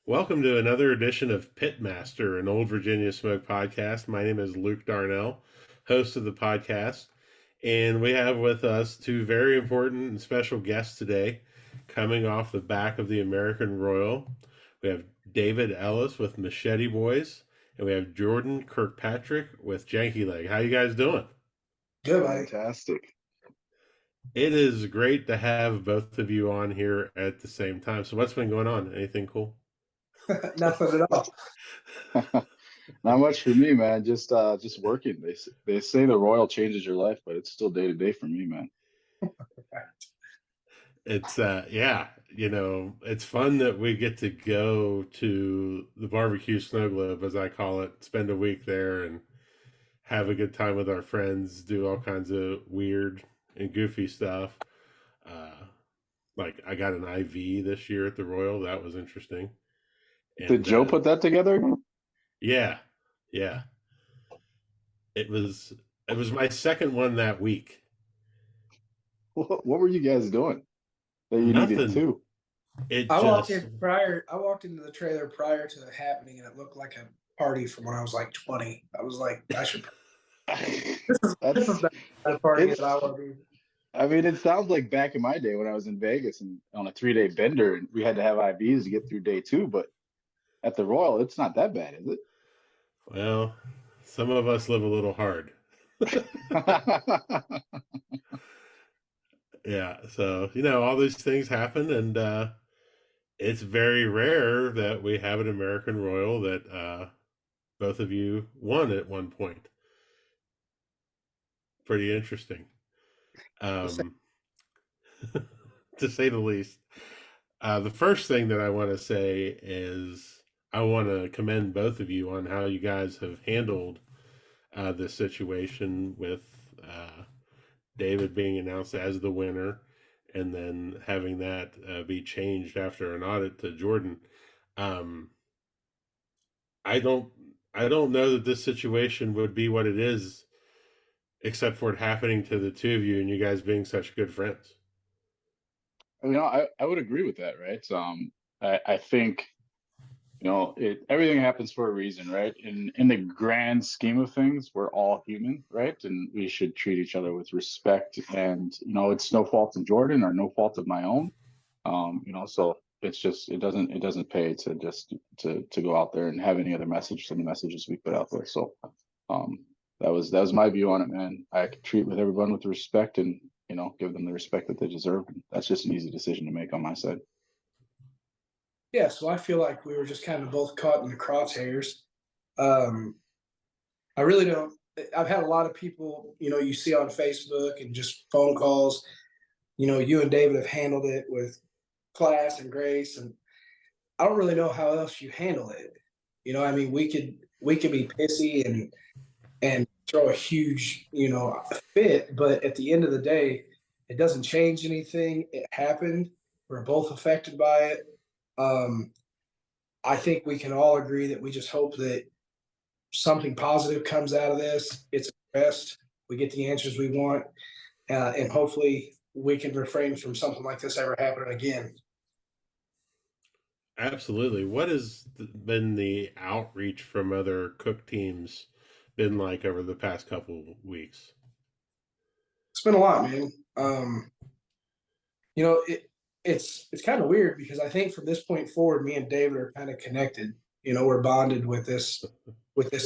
Welcome to another edition of Pitmaster, an old Virginia smoke podcast. My name is Luke Darnell, host of the podcast, and we have with us two very important and special guests today, coming off the back of the American Royal. We have David Ellis with Machete Boys, and we have Jordan Kirkpatrick with Janky Leg. How you guys doing? Good, buddy. Fantastic. It is great to have both of you on here at the same time. So, what's been going on? Anything cool? Nothing at all. Not much for me, man. Just working. They say the Royal changes your life, but it's still day to day for me, man. It's it's fun that we get to go to the barbecue snow globe, as I call it, spend a week there and have a good time with our friends, do all kinds of weird and goofy stuff. Like I got an IV this year at the Royal. That was interesting. Did And Joe put that together? yeah, yeah. It was my second one that week. What were you guys doing that you needed Nothing. to? It I walked just into the trailer prior to it happening, and it looked like a party from when I was like 20. I was like, I should. This is That's the party it's. that I want to be. I mean, it sounds like back in my day when I was in Vegas and on a 3-day bender, and we had to have IVs to get through day two. But at the Royal, it's not that bad, is well, some of us live a little hard. it? Yeah, so all these things happen, and it's very rare that we have an American Royal that both of you won at one point. Pretty interesting, um, to say the least. The first thing that I want to say is I want to commend both of you on how you guys have handled this situation with David being announced as the winner, and then having that be changed after an audit to Jordan. Um, I don't, I don't know that this situation would be what it is, except for it happening to the two of you and you guys being such good friends. I would agree with that, right? I think everything happens for a reason, right? In the grand scheme of things, we're all human, right? And we should treat each other with respect. And it's no fault of Jordan or no fault of my own. So it's just it doesn't pay to just to go out there and have any other message than the messages we put out there. So um, that was my view on it, man. I could treat with everyone with respect and give them the respect that they deserve. And that's just an easy decision to make on my side. Yeah, so I feel like we were just kind of both caught in the crosshairs. Um, I really don't. I've had a lot of people, you see on Facebook and just phone calls. You and David have handled it with class and grace, and I don't really know how else you handle it. I mean, we could be pissy and throw a huge, fit, but at the end of the day, it doesn't change anything. It happened. We're both affected by it. Um, I think we can all agree that we just hope that something positive comes out of this. It's addressed. We get the answers we want, and hopefully we can refrain from something like this ever happening again. Absolutely. What has been the outreach from other cook teams been like over the past couple weeks? It's been a lot, man. You know, it it's kind of weird because I think from this point forward, me and David are kind of connected. We're bonded with this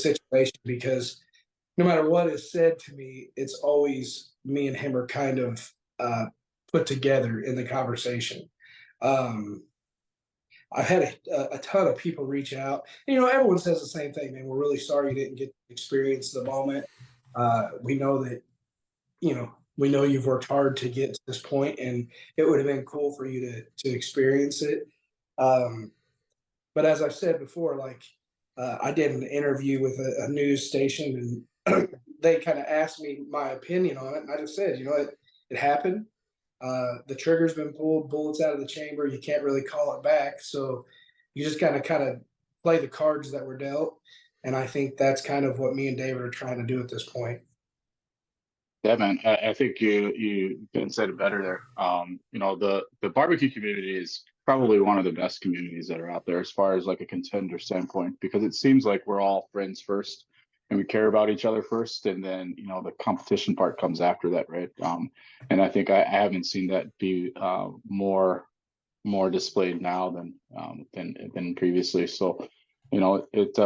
situation because no matter what is said to me, it's always me and him are kind of put together in the conversation. Um, I've had a ton of people reach out. Everyone says the same thing, man. We're really sorry you didn't get to experience the moment. We know that we know you've worked hard to get to this point, and it would have been cool for you to experience it. Um, but as I've said before, like I did an interview with a news station, and they kind of asked me my opinion on it, and I just said, it happened. The trigger's been pulled, bullets out of the chamber. You can't really call it back, so you just kind of play the cards that were dealt. And I think that's kind of what me and David are trying to do at this point. Yeah, man. I think you said it better there. You know, the barbecue community is probably one of the best communities that are out there as far as like a contender standpoint, because it seems like we're all friends first and we care about each other first, and then you know the competition part comes after that, right? And I think I haven't seen that be more displayed now than previously. So you know, it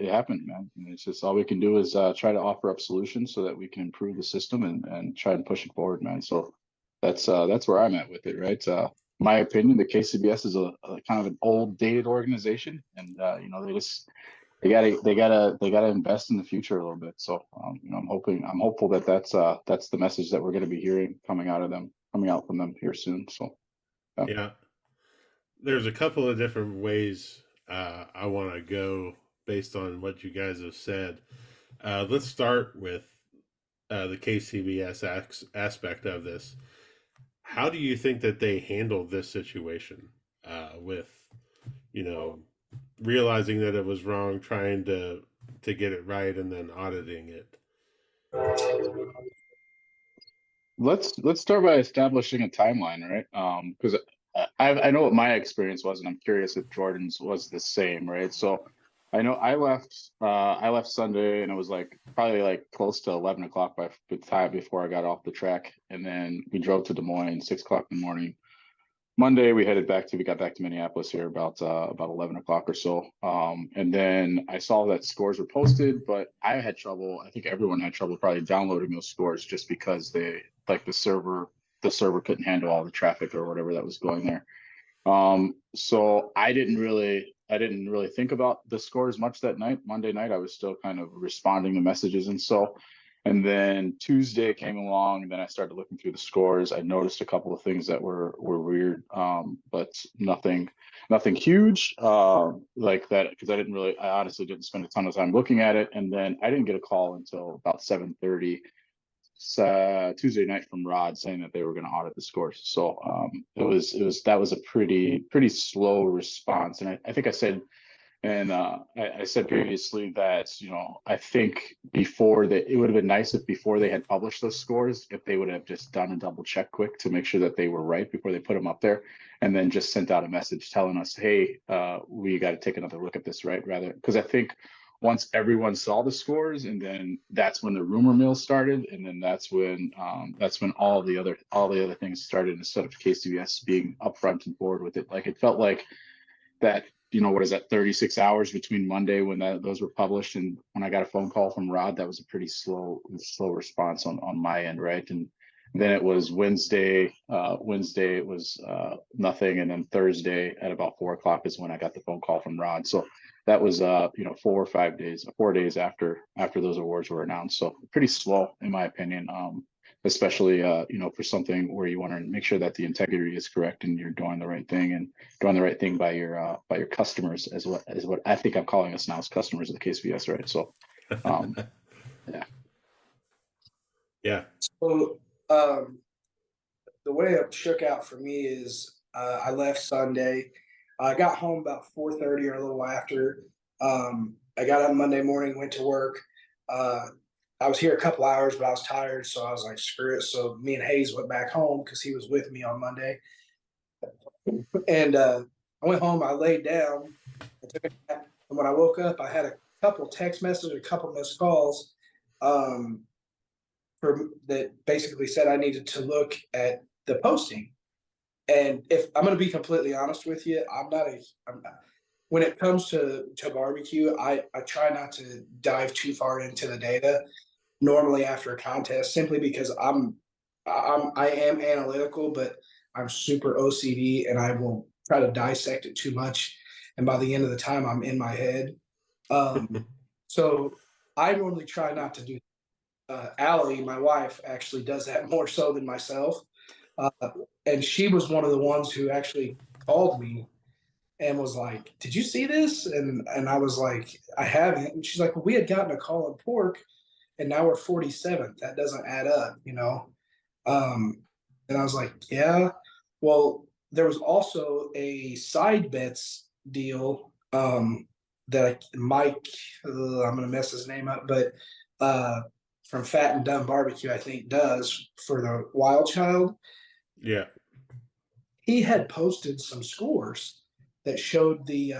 happened, man. And it's just all we can do is try to offer up solutions so that we can improve the system and try and push it forward, man. So that's where I'm at with it, right? My opinion, the KCBS is a kind of an old dated organization, and you know, they gotta invest in the future a little bit. So you know, I'm hopeful that that's the message that we're going to be hearing coming out from them here soon. So Yeah, there's a couple of different ways I want to go based on what you guys have said. Let's start with the KCBS aspect of this. How do you think that they handled this situation with, you know, realizing that it was wrong, trying to get it right, and then auditing it? let's start by establishing a timeline, right? Because I know what my experience was, and I'm curious if Jordan's was the same, right? So I know I left Sunday, and it was like probably like close to 11 o'clock by the time before I got off the track, and then we drove to Des Moines 6 o'clock in the morning. Monday we got back to Minneapolis here about 11 o'clock or so. And then I saw that scores were posted, but I had trouble. I think everyone had trouble probably downloading those scores just because they like the server couldn't handle all the traffic or whatever that was going there. So I didn't really think about the scores much that night. Monday night I was still kind of responding to messages and so. And then Tuesday came along, and then I started looking through the scores. I noticed a couple of things that were weird, but nothing huge like that, because I honestly didn't spend a ton of time looking at it. And then I didn't get a call until about 7:30 Tuesday night from Rod saying that they were going to audit the scores. So that was a pretty slow response. And I think I said. And I said previously that, you know, I think it would have been nice if before they had published those scores, if they would have just done a double check quick to make sure that they were right before they put them up there, and then just sent out a message telling us, hey, we got to take another look at this, right? Rather, because I think once everyone saw the scores, and then that's when the rumor mill started, and then that's when all the other things started, instead of KCBS being upfront and forward with it. Like it felt like that, you know, what is that, 36 hours between Monday when those were published and when I got a phone call from Rod, that was a pretty slow response on my end, right? And then it was Wednesday it was nothing, and then Thursday at about 4 o'clock is when I got the phone call from Rod. So that was you know, 4 days after those awards were announced. So pretty slow in my opinion. Especially you know, for something where you want to make sure that the integrity is correct and you're doing the right thing, and doing the right thing by your customers, as what I think I'm calling us now, as customers of the KCBS, right? So yeah. Yeah. So the way it shook out for me is I left Sunday. I got home about 4:30 or a little after. I got up Monday morning, went to work. I was here a couple hours, but I was tired, so I was like, screw it. So me and Hayes went back home because he was with me on Monday. And I went home, I laid down, I took a nap, and when I woke up, I had a couple text messages, a couple missed calls that basically said I needed to look at the posting. And if I'm going to be completely honest with you, when it comes to barbecue, I try not to dive too far into the data normally after a contest, simply because I am analytical, but I'm super OCD, and I will try to dissect it too much. And by the end of the time, I'm in my head. So I normally try not to do. Allie, my wife, actually does that more so than myself. And she was one of the ones who actually called me and was like, "Did you see this?" And I was like, "I haven't." And she's like, "Well, we had gotten a call on pork, and now we're 47th. That doesn't add up, you know." And I was like, "Yeah." Well, there was also a side bets deal that Mike, I'm gonna mess his name up, but from Fat and Dumb Barbecue, I think, does for the Wild Child. Yeah. He had posted some scores that showed the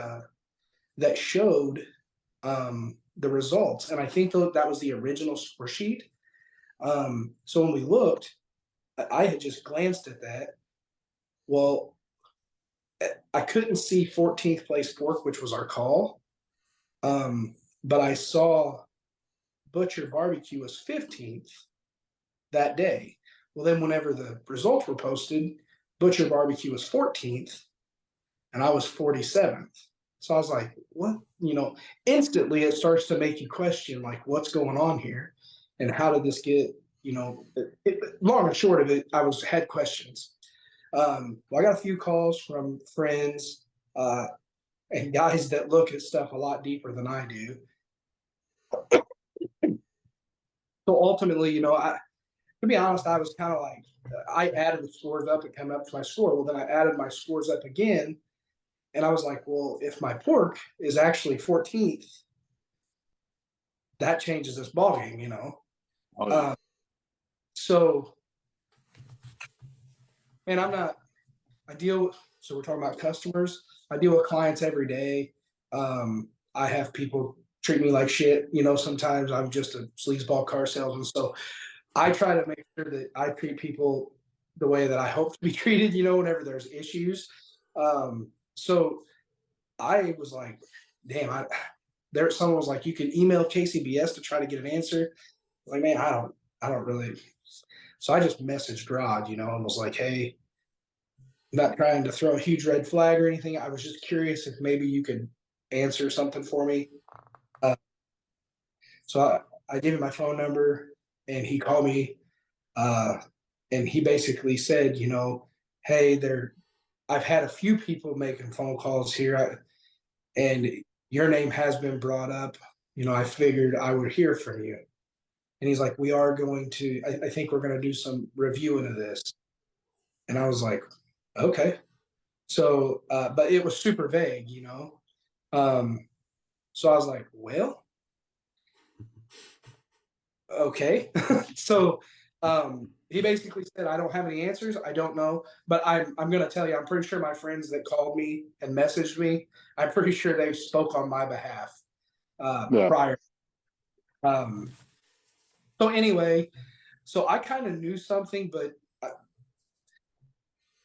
results, and I think that was the original score sheet. So when we looked, I had just glanced at that. Well, I couldn't see 14th place pork, which was our call. But I saw Butcher Barbecue was 15th that day. Well, then whenever the results were posted, Butcher Barbecue was 14th and I was 47th. So I was like, what? Instantly it starts to make you question, like, what's going on here? And how did this get, long and short of it, I had questions. Well, I got a few calls from friends and guys that look at stuff a lot deeper than I do. So ultimately, to be honest, I was kind of like, I added the scores up and come up to my score. Well, then I added my scores up again. And I was like, well, if my pork is actually 14th, that changes this ballgame, Oh, yeah. So, and so we're talking about customers. I deal with clients every day. I have people treat me like shit. Sometimes I'm just a sleazeball car salesman. So I try to make sure that I treat people the way that I hope to be treated, whenever there's issues. So I was like, damn, someone was like, you can email KCBS to try to get an answer. Like, man, I don't really. So I just messaged Rod, and was like, hey, not trying to throw a huge red flag or anything. I was just curious if maybe you could answer something for me. So I gave him my phone number and he called me. And he basically said, hey, I've had a few people making phone calls here and your name has been brought up. I figured I would hear from you. And he's like, we are going to, I think we're going to do some reviewing of this. And I was like, okay. So, but it was super vague, so I was like, well, okay. So he basically said, I don't have any answers. I don't know, but I'm going to tell you, I'm pretty sure my friends that called me and messaged me, I'm pretty sure they spoke on my behalf prior. So anyway, so I kind of knew something, but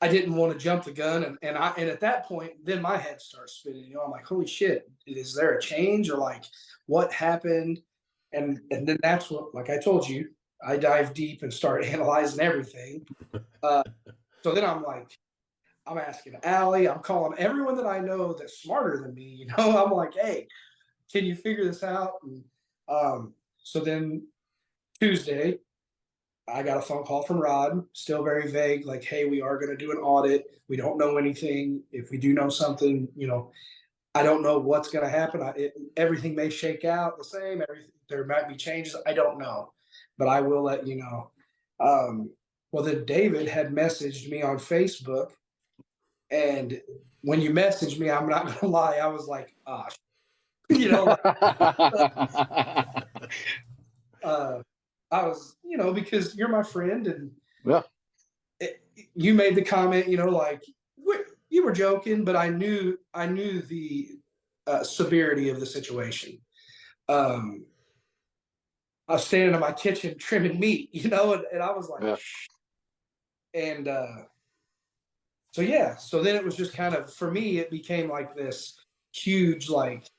I didn't want to jump the gun. And at that point, then my head starts spinning, I'm like, holy shit, is there a change or like what happened? And then that's what, like I told you, I dive deep and start analyzing everything. So then I'm like, I'm asking Allie, I'm calling everyone that I know that's smarter than me, I'm like, hey, can you figure this out? And so then Tuesday, I got a phone call from Rod, still very vague, like, hey, we are going to do an audit. We don't know anything. If we do know something, I don't know what's going to happen. Everything may shake out the same. There might be changes. I don't know, but I will let you know. Well, then David had messaged me on Facebook. And when you messaged me, I'm not going to lie, I was like, ah, I was, because you're my friend and yeah, you made the comment, like you were joking, but I knew the severity of the situation. I was standing in my kitchen trimming meat, and I was like, yeah. And so yeah, so then it was just kind of, for me, it became like this huge, like,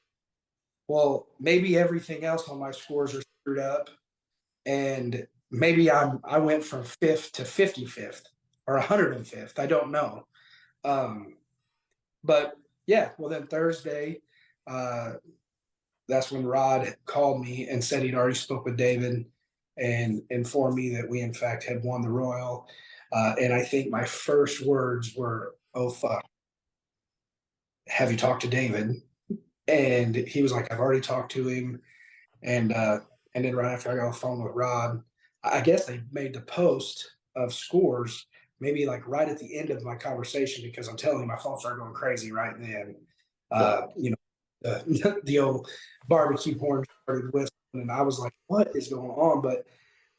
well, maybe everything else on my scores are screwed up. And maybe I went from 5th to 55th or 105th. I don't know. But yeah, well then Thursday, that's when Rod called me and said he'd already spoke with David and informed me that we in fact had won the Royal. And I think my first words were, oh fuck, have you talked to David? And he was like, I've already talked to him. And then right after I got on the phone with Rod, I guess they made the post of scores maybe like right at the end of my conversation, because I'm telling you, my phone started going crazy right then. The old barbecue horn started whistling. and I was like, what is going on? But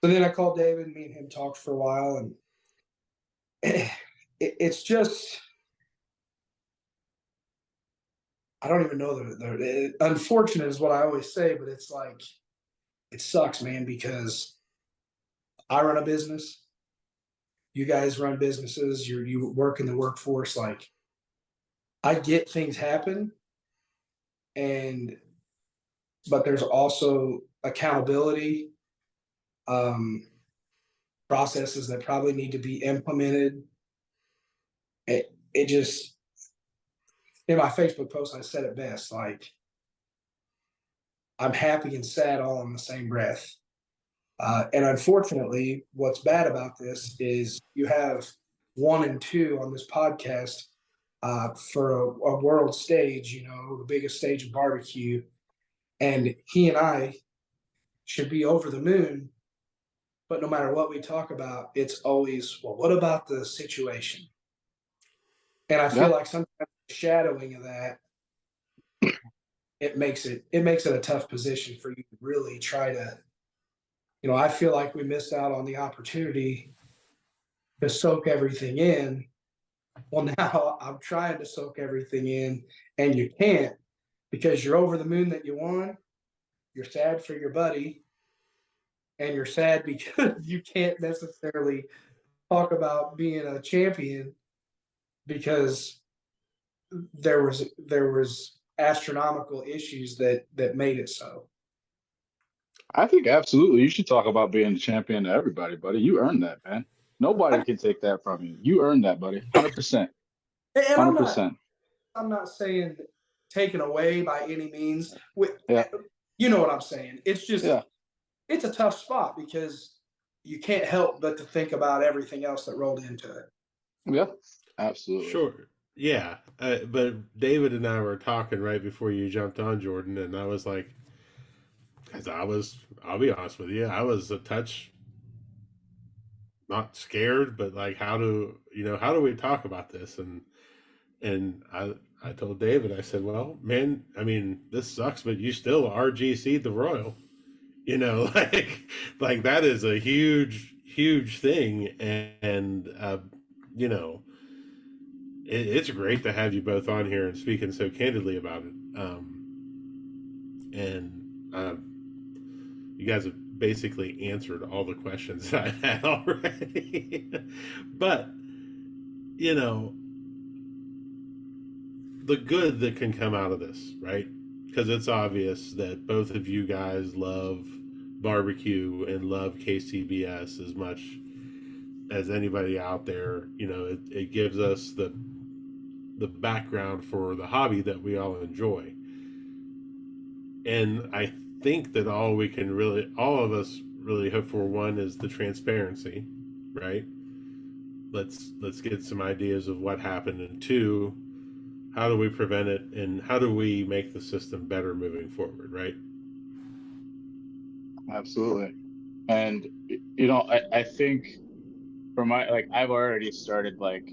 so then I called David, me and him talked for a while, and it's just, I don't even know unfortunate is what I always say, but it's like, it sucks, man, because I run a business. You guys run businesses. You work in the workforce. Like, I get things happen, and but there's also accountability, um, processes that probably need to be implemented. It just, in my Facebook post, I said it best. Like, I'm happy and sad all in the same breath. And unfortunately, what's bad about this is you have one and two on this podcast, for a world stage, the biggest stage of barbecue. And he and I should be over the moon. But no matter what we talk about, it's always, well, what about the situation? And I feel Yeah, like sometimes the shadowing of that, it makes it a tough position for you to really try to, I feel like we missed out on the opportunity to soak everything in. Well, now I'm trying to soak everything in, and you can't, because you're over the moon that you won. You're sad for your buddy, and you're sad because you can't necessarily talk about being a champion because there was astronomical issues that made it so. I think absolutely you should talk about being a champion to everybody, buddy. You earned that, man. Nobody can take that from you. You earned that, buddy. 100%. And I'm not 100%. I'm not saying taken away by any means. Yeah. You know what I'm saying? It's just, Yeah. it's a tough spot because you can't help but to think about everything else that rolled into it. Yeah. Absolutely. Sure. Yeah. But David and I were talking right before you jumped on, Jordan, and I was like, because I'll be honest with you, I was a touch not scared, but like, how do we talk about this? And I told David, I said, well, man, I mean, this sucks, but you still RGC the Royal, like that is a huge thing. And you know, it's great to have you both on here and speaking so candidly about it. And you guys have basically answered all the questions that I had already. But, you know, the good that can come out of this, right? Because it's obvious that both of you guys love barbecue and love KCBS as much as anybody out there. It gives us the background for the hobby that we all enjoy. And I think that all of us really hope for, one is the transparency, right? Let's get some ideas of what happened, and two, how do we prevent it, and how do we make the system better moving forward, right? Absolutely. And I think for my, like, I've already started, like,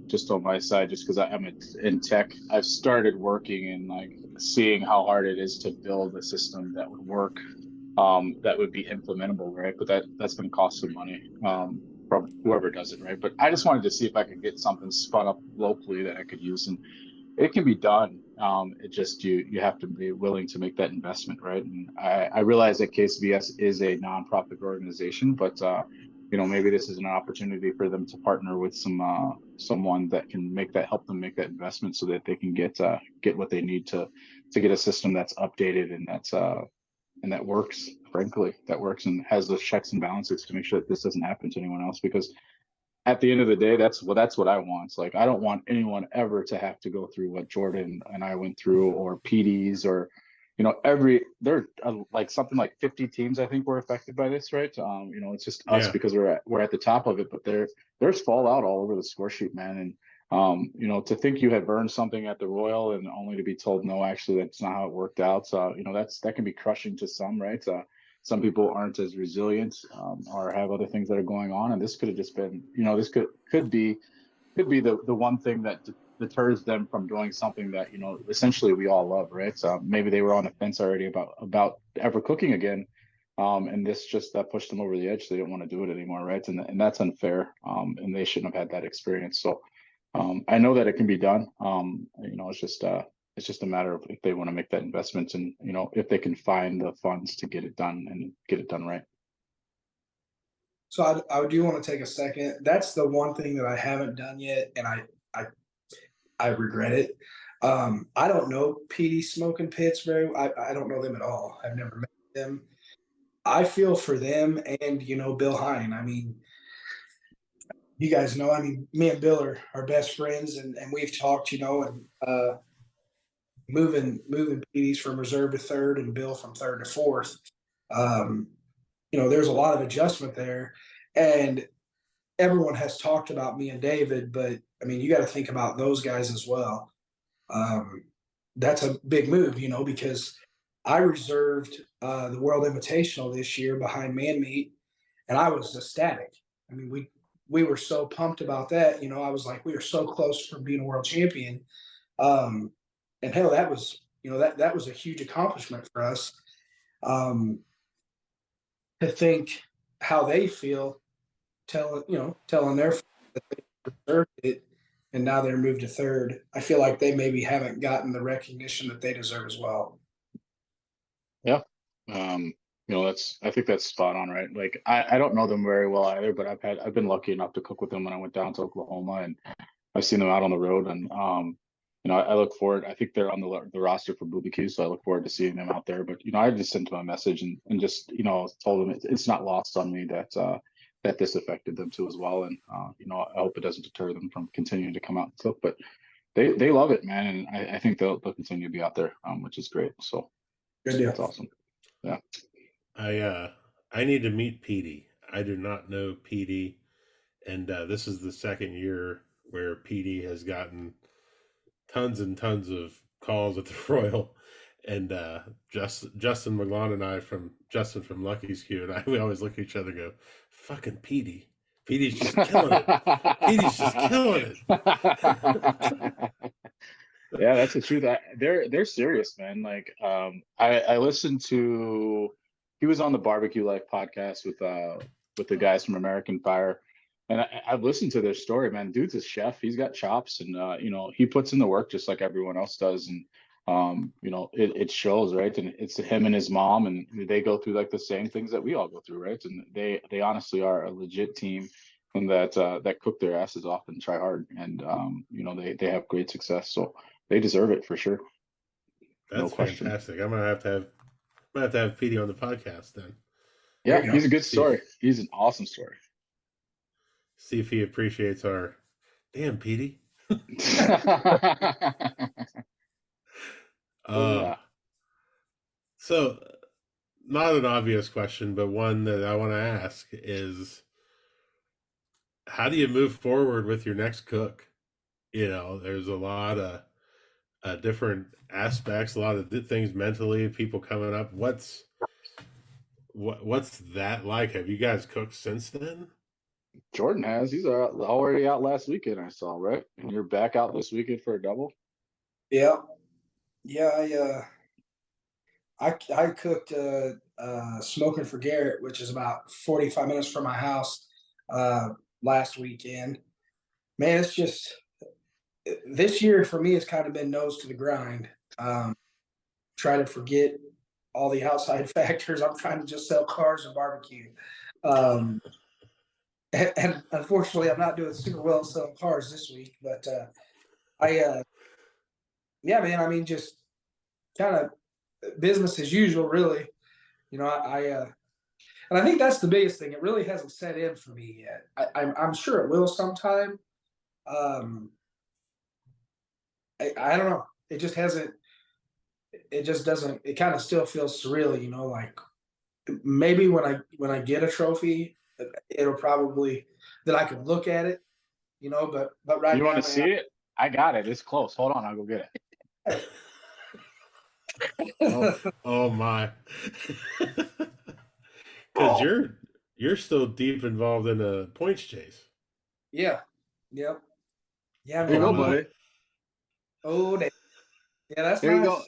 just on my side, just because I'm in tech, I've started working and like seeing how hard it is to build a system that would work, that would be implementable, right? But that's going to cost some money, from whoever does it, right? But I just wanted to see if I could get something spun up locally that I could use, and it can be done. It just, you have to be willing to make that investment, right? And I realize that KCBS is a nonprofit organization, but maybe this is an opportunity for them to partner with someone that can help them make that investment, so that they can get what they need to get a system that's updated and that works. Frankly, that works and has those checks and balances to make sure that this doesn't happen to anyone else. Because at the end of the day, that's what I want. It's like, I don't want anyone ever to have to go through what Jordan and I went through, or PDs, or there are like something like 50 teams I think were affected by this, right? It's just us Yeah. because we're at the top of it, but there's fallout all over the score sheet, man. And to think you had burned something at the Royal and only to be told, no, actually that's not how it worked out. So that can be crushing to some, right? Some people aren't as resilient, or have other things that are going on, and this could have just been, this could be the one thing that deters them from doing something that, you know, essentially we all love, right? So maybe they were on the fence already about ever cooking again. And this just pushed them over the edge. They don't want to do it anymore, right? And that's unfair. And they shouldn't have had that experience. So I know that it can be done. You know, it's just a matter of if they want to make that investment, and, you know, if they can find the funds to get it done and get it done right. So I do want to take a second. That's the one thing that I haven't done yet, and I regret it. I don't know PD Smoking Pits very. I don't know them at all. I've never met them. I feel for them, and you know Bill Hine. I mean, you guys know. I mean, me and Bill are best friends, and we've talked. You know, and moving PDs from reserve to third, and Bill from third to fourth. Um, you know, there's a lot of adjustment there, and everyone has talked about me and David, but I mean, you got to think about those guys as well. Um, that's a big move, you know, because I reserved the World Invitational this year behind Man Meat, and I was ecstatic. I mean, we were so pumped about that. You know, I was like, we are so close from being a world champion. Um, and hell, that was, you know, that was a huge accomplishment for us. Um, to think how they feel, telling their that they deserved it, and now they're moved to third. I feel like they maybe haven't gotten the recognition that they deserve as well. Yeah. You know, I think that's spot on, right? Like I don't know them very well either, but I've been lucky enough to cook with them when I went down to Oklahoma, and I've seen them out on the road, and you know, I look forward. I think they're on the roster for BBQ, so I look forward to seeing them out there. But you know, I just sent them a message and just, you know, told them it's not lost on me that that this affected them too as well, and you know, I hope it doesn't deter them from continuing to come out and cook. But they love it, man, and I think they'll continue to be out there, which is great. So Good deal. that's awesome. Yeah. I need to meet Petey. I do not know Petey, and this is the second year where Petey has gotten tons and tons of calls at the Royal, and Justin McGlon and I from Justin from Lucky's Q, and we always look at each other and go, "Fucking Petey, Petey's just killing it. Petey's just killing it." Yeah, that's the truth. They're serious, man. Like, I listened to, he was on the Barbecue Life podcast with the guys from American Fire, and I've listened to their story, man. Dude's a chef. He's got chops, and you know, he puts in the work just like everyone else does, and you know, it shows, right? And it's him and his mom, and they go through like the same things that we all go through, right? And they honestly are a legit team, and that cook their asses off and try hard, and you know, they have great success. So they deserve it for sure. That's No question. fantastic. I'm gonna have to have Petey on the podcast then. Yeah, he's a good See story. He's an awesome story. See if he appreciates our damn Petey. Yeah. So, not an obvious question, but one that I want to ask is, how do you move forward with your next cook? You know, there's a lot of different aspects, a lot of things mentally, people coming up. What's that like? Have you guys cooked since then? Jordan has. He's already out last weekend, I saw, right? And you're back out this weekend for a double? Yeah, yeah. I cooked smoking for Garrett, which is about 45 minutes from my house, last weekend. Man, it's just this year for me has kind of been nose to the grind. Try to forget all the outside factors. I'm trying to just sell cars and barbecue. And unfortunately, I'm not doing super well selling cars this week. But yeah, man. I mean, just kind of business as usual, really. You know, and I think that's the biggest thing. It really hasn't set in for me yet. I'm sure it will sometime. Um, I don't know. It just hasn't. It just doesn't. It kind of still feels surreal, you know. Like maybe when I get a trophy, it'll probably that I can look at it, you know. But right You now, want to see it? I got it. It's close. Hold on, I'll go get it. Oh my. Because you're still deep involved in a points chase. yeah, yep, yeah, There you man. go, my. buddy. Oh, yeah, that's There you nice. go.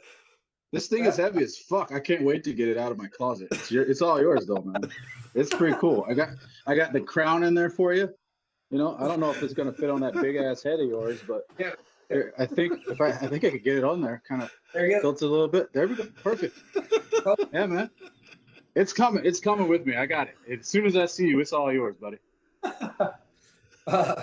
This thing is heavy as fuck. I can't wait to get it out of my closet. It's all yours though, man. It's pretty cool. I got the crown in there for you. You know, I don't know if it's gonna fit on that big ass head of yours, but Yeah, here, I think I think I could get it on there. Kind of there you tilts a little bit. There we go. Perfect. go. Yeah, man. It's coming. It's coming with me. I got it. As soon as I see you, it's all yours, buddy. Uh,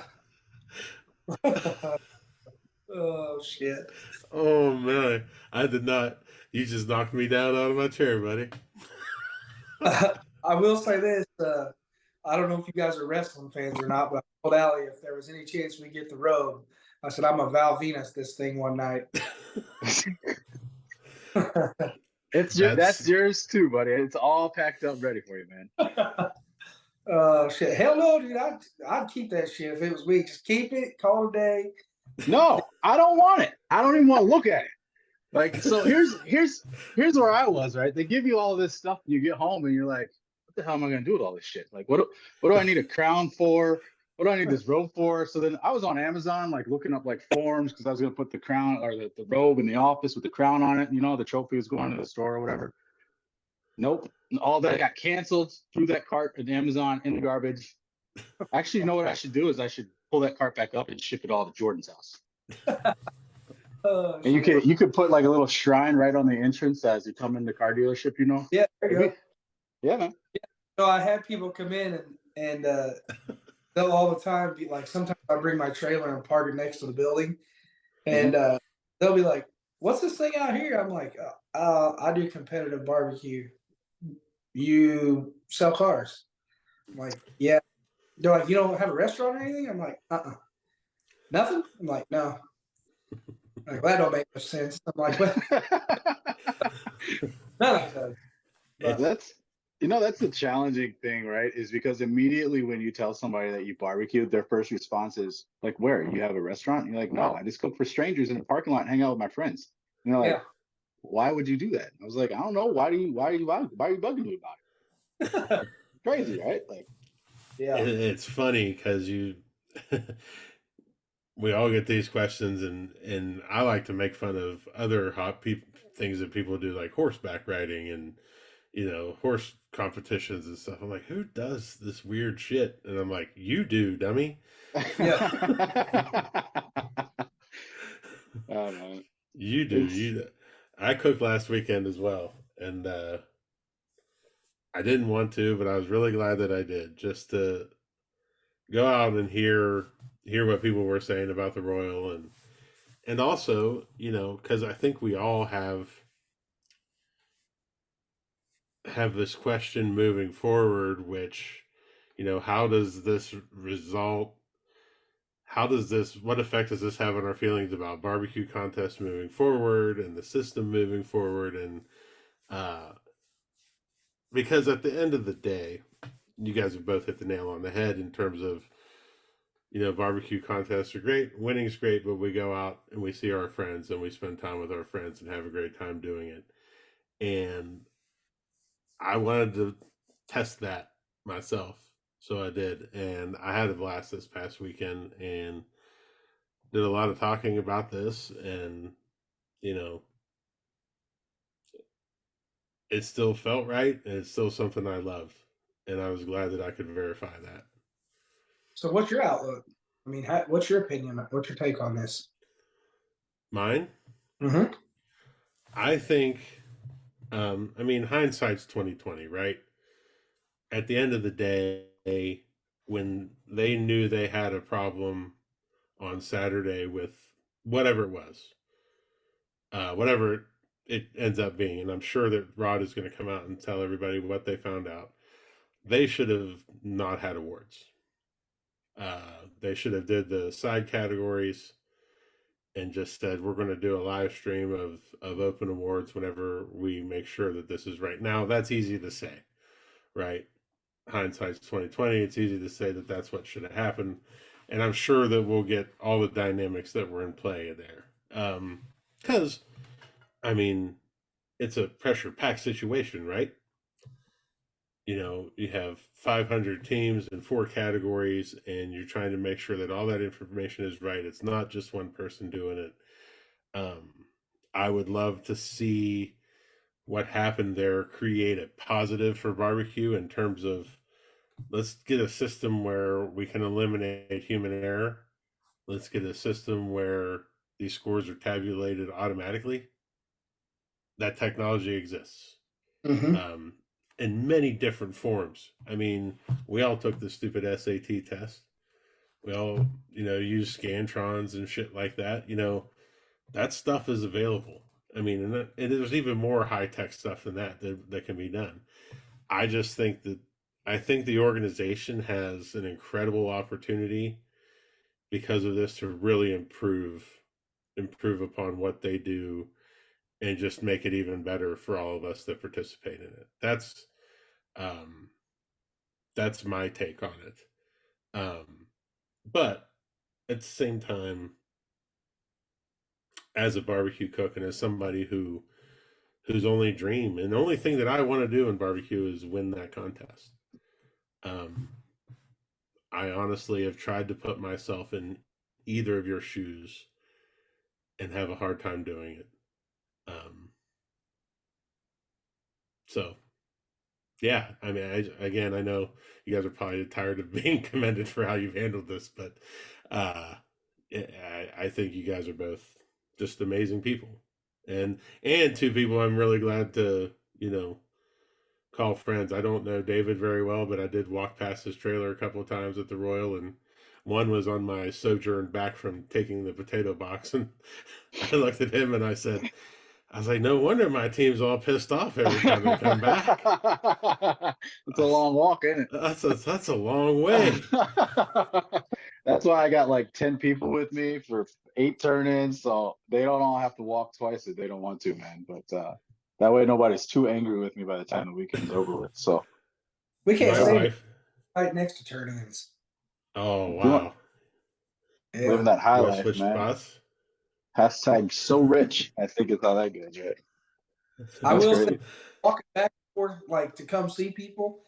oh shit. Oh man, I did not. You just knocked me down out of my chair, buddy. I will say this. I don't know if you guys are wrestling fans or not, but I told Allie if there was any chance we get the robe, I said I'm a Val Venus this thing one night. That's yours too, buddy. It's all packed up, ready for you, man. Shit. Hell no, dude. I'd keep that shit if it was me. Just keep it, call it a day. No, I don't want it. I don't even want to look at it. Like, so here's where I was, right? They give you all this stuff, and you get home, and you're like, what the hell am I gonna do with all this shit? Like, what do I need a crown for? What do I need this robe for? So then I was on Amazon, like looking up like forums because I was gonna put the crown or the robe in the office with the crown on it. You know, the trophy was going to the store or whatever. Nope, all that got canceled. Threw that cart at Amazon in the garbage. Actually, you know what I should do is I should pull that cart back up and ship it all to Jordan's house. And you could put like a little shrine right on the entrance as you come in the car dealership, you know? Yeah, there you go. Yeah, man. So I had people come in and they'll all the time be like, sometimes I bring my trailer and park it next to the building, and they'll be like, "What's this thing out here?" I'm like, "I do competitive barbecue. You sell cars?" I'm like, "Yeah." They're like, "You don't have a restaurant or anything?" I'm like, "Nothing." I'm like, "No." I'm like, well, that don't make no sense. I'm like, "Well, none of it does." That's the challenging thing, right? Is because immediately when you tell somebody that you barbecued, their first response is like, "Where? You have a restaurant?" And you're like, "No, I just cook for strangers in the parking lot and hang out with my friends." And they're like, Yeah. "Why would you do that?" And I was like, "I don't know. Why are you bugging me about it?" Crazy, right? Like, Yeah. It's funny because we all get these questions, and I like to make fun of other things that people do, like horseback riding and horse competitions and stuff. I'm like, who does this weird shit? And I'm like, you do, dummy. Yeah. Oh, man. You do. I cooked last weekend as well, and I didn't want to, but I was really glad that I did, just to go out and hear what people were saying about the Royal, and also, because I think we all have this question moving forward, which, how does this result? What effect does this have on our feelings about barbecue contests moving forward and the system moving forward? And because at the end of the day, you guys have both hit the nail on the head in terms of, barbecue contests are great, winning's great, but we go out and we see our friends and we spend time with our friends and have a great time doing it. And I wanted to test that myself, so I did, and I had a blast this past weekend and did a lot of talking about this, and it still felt right, and it's still something I loved, and I was glad that I could verify that. So, what's your outlook? I mean, what's your opinion? What's your take on this? Mine? Mm-hmm. I think, I mean, hindsight's 2020, right? At the end of the day, when they knew they had a problem on Saturday with whatever it was, whatever it ends up being, and I'm sure that Rod is going to come out and tell everybody what they found out. They should have not had awards. They should have did the side categories and just said we're going to do a live stream of open awards whenever we make sure that this is right. Now that's easy to say, right? Hindsight's 2020. It's easy to say that that's what should have happened, and I'm sure that we'll get all the dynamics that were in play there. Because I mean, it's a pressure packed situation, right? You have 500 teams in 4 categories, and you're trying to make sure that all that information is right. It's not just one person doing it. I would love to see what happened there create a positive for barbecue in terms of let's get a system where we can eliminate human error. Let's get a system where these scores are tabulated automatically. That technology exists Mm-hmm. in many different forms. I mean, we all took the stupid SAT test. We all, use Scantrons and shit like that. That stuff is available. I mean, and there's even more high tech stuff than that can be done. I just think that I think the organization has an incredible opportunity because of this to really improve upon what they do and just make it even better for all of us that participate in it. Um that's my take on it. But at the same time, as a barbecue cook and as somebody whose only dream and the only thing that I want to do in barbecue is win that contest. Um, I honestly have tried to put myself in either of your shoes and have a hard time doing it. So, yeah, I mean, I know you guys are probably tired of being commended for how you've handled this, but uh, I think you guys are both just amazing people, and two people I'm really glad to call friends. I don't know David very well, but I did walk past his trailer a couple of times at the Royal, and one was on my sojourn back from taking the potato box, and I looked at him and I was like, no wonder my team's all pissed off every time they come back. It's a long walk, isn't it? That's a long way. That's why I got like 10 people with me for 8 turn-ins, so they don't all have to walk twice if they don't want to, man. But that way nobody's too angry with me by the time the weekend's over with. So We can't My say wife. right next to tournaments. Oh wow. Yeah. living that high You want to life, switch man. spots? Hashtag so rich. I think it's how that goes, right? I That's will great. say, walking back and forth, like to come see people,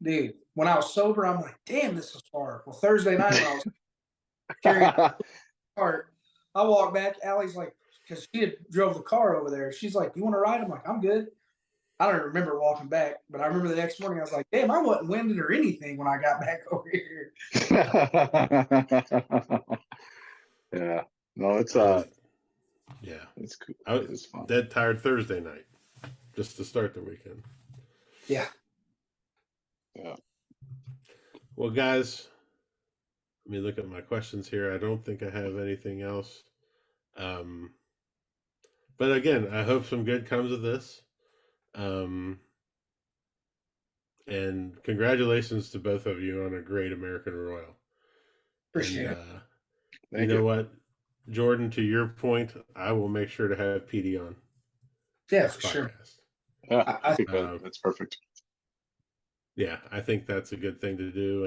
dude. When I was sober, I'm like, damn, this is far. Well, Thursday night when I was carrying the cart, I walked back. Allie's like, because she had drove the car over there. She's like, you want to ride? I'm like, I'm good. I don't remember walking back, but I remember the next morning I was like, damn, I wasn't winded or anything when I got back over here. Yeah. No, it's Yeah. it's cool. I was It's fun. dead tired Thursday night just to start the weekend. Yeah. Yeah. Well, guys, let me look at my questions here. I don't think I have anything else. But again, I hope some good comes of this. And congratulations to both of you on a great American Royal. Appreciate and, it. Thank you know you. what, Jordan, to your point, I will make sure to have PD on Yeah, this for sure. podcast. Yeah, I think that's perfect. Yeah, I think that's a good thing to do,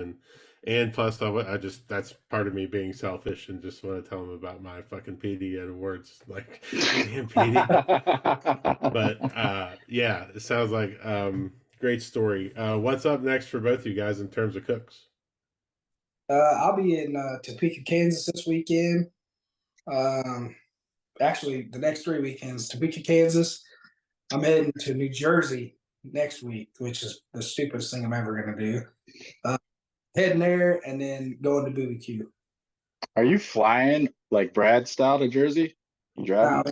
and plus, I just that's part of me being selfish and just want to tell him about my fucking PD and awards. Like, damn PD. But yeah, it sounds like great story. What's up next for both you guys in terms of cooks? I'll be in Topeka, Kansas this weekend. Actually, the next 3 weekends, Topeka, Kansas. I'm heading to New Jersey next week, which is the stupidest thing I'm ever going to do. Heading there and then going to BBQ. Are you flying like Brad style to Jersey? You driving? Now,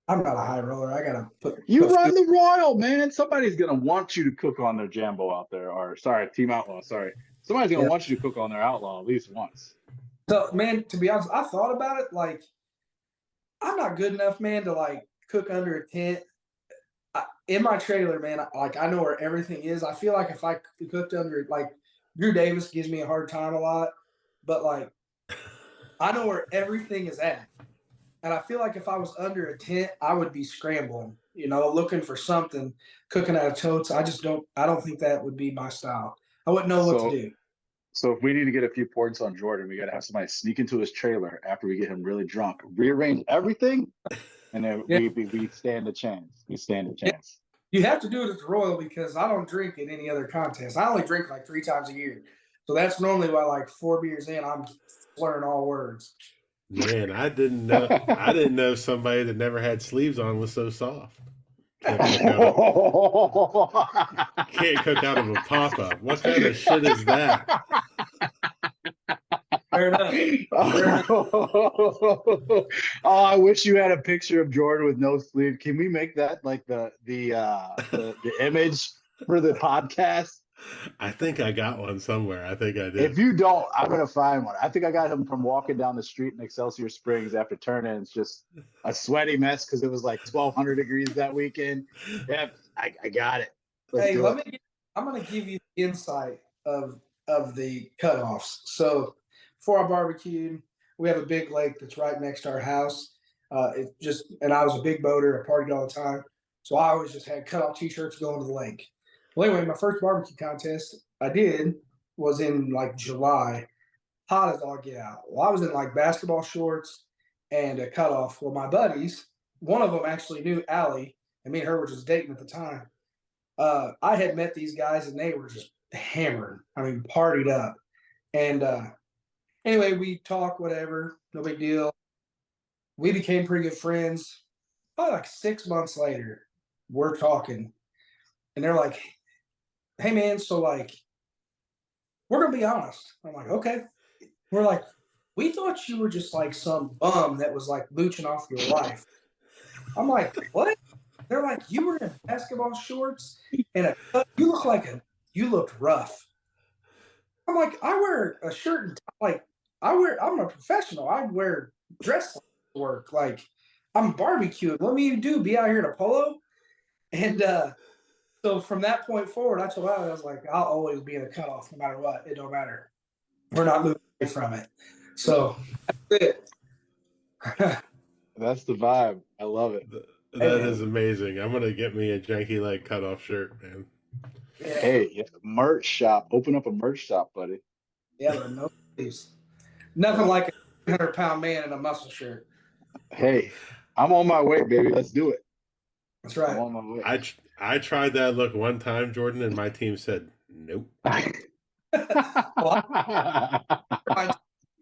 I'm not a high roller. I got to put. You run the Royal, man. Somebody's gonna want you to cook on their Jambo out there, or sorry, Team Outlaw. Sorry, somebody's gonna want you to cook on their Outlaw at least once. So, man, to be honest, I thought about it. Like, I'm not good enough, man, to like cook under a tent. In my trailer, man, I know where everything is. I feel like if I cooked under, like, Drew Davis gives me a hard time a lot, but like I know where everything is at. And I feel like if I was under a tent, I would be scrambling, looking for something, cooking out of totes. I don't think that would be my style. I wouldn't know what to do. So if we need to get a few points on Jordan, we got to have somebody sneak into his trailer after we get him really drunk, rearrange everything, and then we stand a chance. We stand a chance. You have to do it at the Royal because I don't drink in any other contest. I only drink like 3 times a year. So that's normally why, like, 4 beers in, I'm slurring all words. Man, I didn't know. I didn't know somebody that never had sleeves on was so soft. Can't cook out of a pop up. What kind of shit is that? Fair enough. Fair enough. Oh, I wish you had a picture of Jordan with no sleeve. Can we make that like the image for the podcast? I think I got one somewhere. I think I did. If you don't, I'm gonna find one. I think I got him from walking down the street in Excelsior Springs after turn-ins, just a sweaty mess because it was like 1,200 degrees that weekend. Yeah, I got it. Let's do it. I'm gonna give you the insight of the cutoffs. So before I barbecued, we have a big lake that's right next to our house. And I was a big boater. I partied all the time, so I always just had cutoff t-shirts going to the lake. Well, anyway, my first barbecue contest I did was in like July, hot as all get out. Well, I was in like basketball shorts and a cutoff. Well, my buddies, one of them actually knew Allie, and me and her were just dating at the time. I had met these guys and they were just hammered. I mean, partied up. And anyway, we talked, whatever, no big deal. We became pretty good friends. Probably like 6 months later, we're talking, and they're like, "Hey, man, so like, we're gonna be honest." I'm like, "Okay." We're like, "We thought you were just like some bum that was like mooching off your wife." I'm like, "What?" They're like, "You were in basketball shorts and you look like you looked rough." I'm like, "I wear a shirt and I'm a professional. I wear dress to work. Like, I'm barbecuing. What me you do? Be out here in a polo?" And so from that point forward, I told Allie, I was like, "I'll always be in a cutoff no matter what. It don't matter. We're not moving away from it." So that's it. That's the vibe. I love it. That is amazing. I'm gonna get me a janky leg cutoff shirt, man. Yeah. Hey, yeah, merch shop. Open up a merch shop, buddy. Yeah, but no sleeves. Nothing like a 300-pound man in a muscle shirt. Hey, I'm on my way, baby. Let's do it. That's I'm right. on my way. I tried that look one time, Jordan, and my team said nope. Well,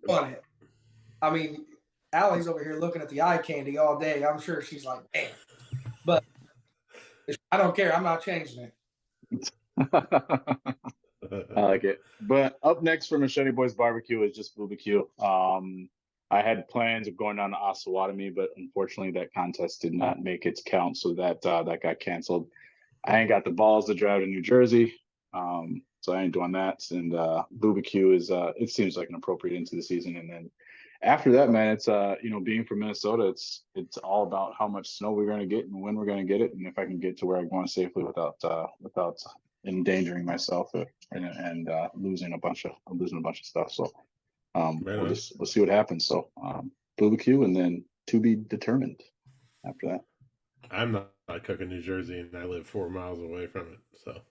on it. I mean, Allie's over here looking at the eye candy all day. I'm sure she's like, "Damn," but I don't care. I'm not changing it. I like it. But up next for Machete Boys Barbecue is just barbecue. I had plans of going down to Osawatomie, but unfortunately that contest did not make its count, so that got canceled. I ain't got the balls to drive to New Jersey, so I ain't doing that. And barbecue is it seems like an appropriate into the season. And then after that, man, it's being from Minnesota, it's all about how much snow we're gonna get and when we're gonna get it, and if I can get to where I'm going safely without endangering myself and losing a bunch of stuff. So we'll see what happens. So barbecue and then to be determined after that. I'm not cooking New Jersey, and I live 4 miles away from it, so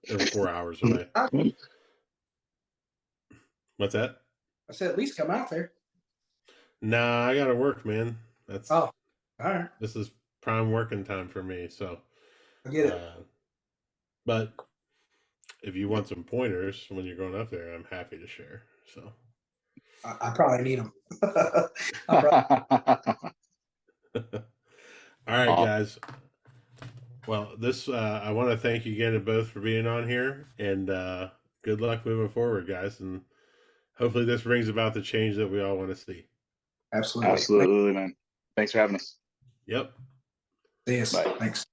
or 4 hours away. What's that? I said, at least come out there. Nah, I gotta work, man. That's all right. This is prime working time for me, so I get it. But if you want some pointers when you're going up there, I'm happy to share. So I probably need them. All right, guys. Well, I want to thank you again to both for being on here, and good luck moving forward, guys. And hopefully this brings about the change that we all want to see. Absolutely, man. Thanks for having us. Yep. Yes. Bye. Thanks.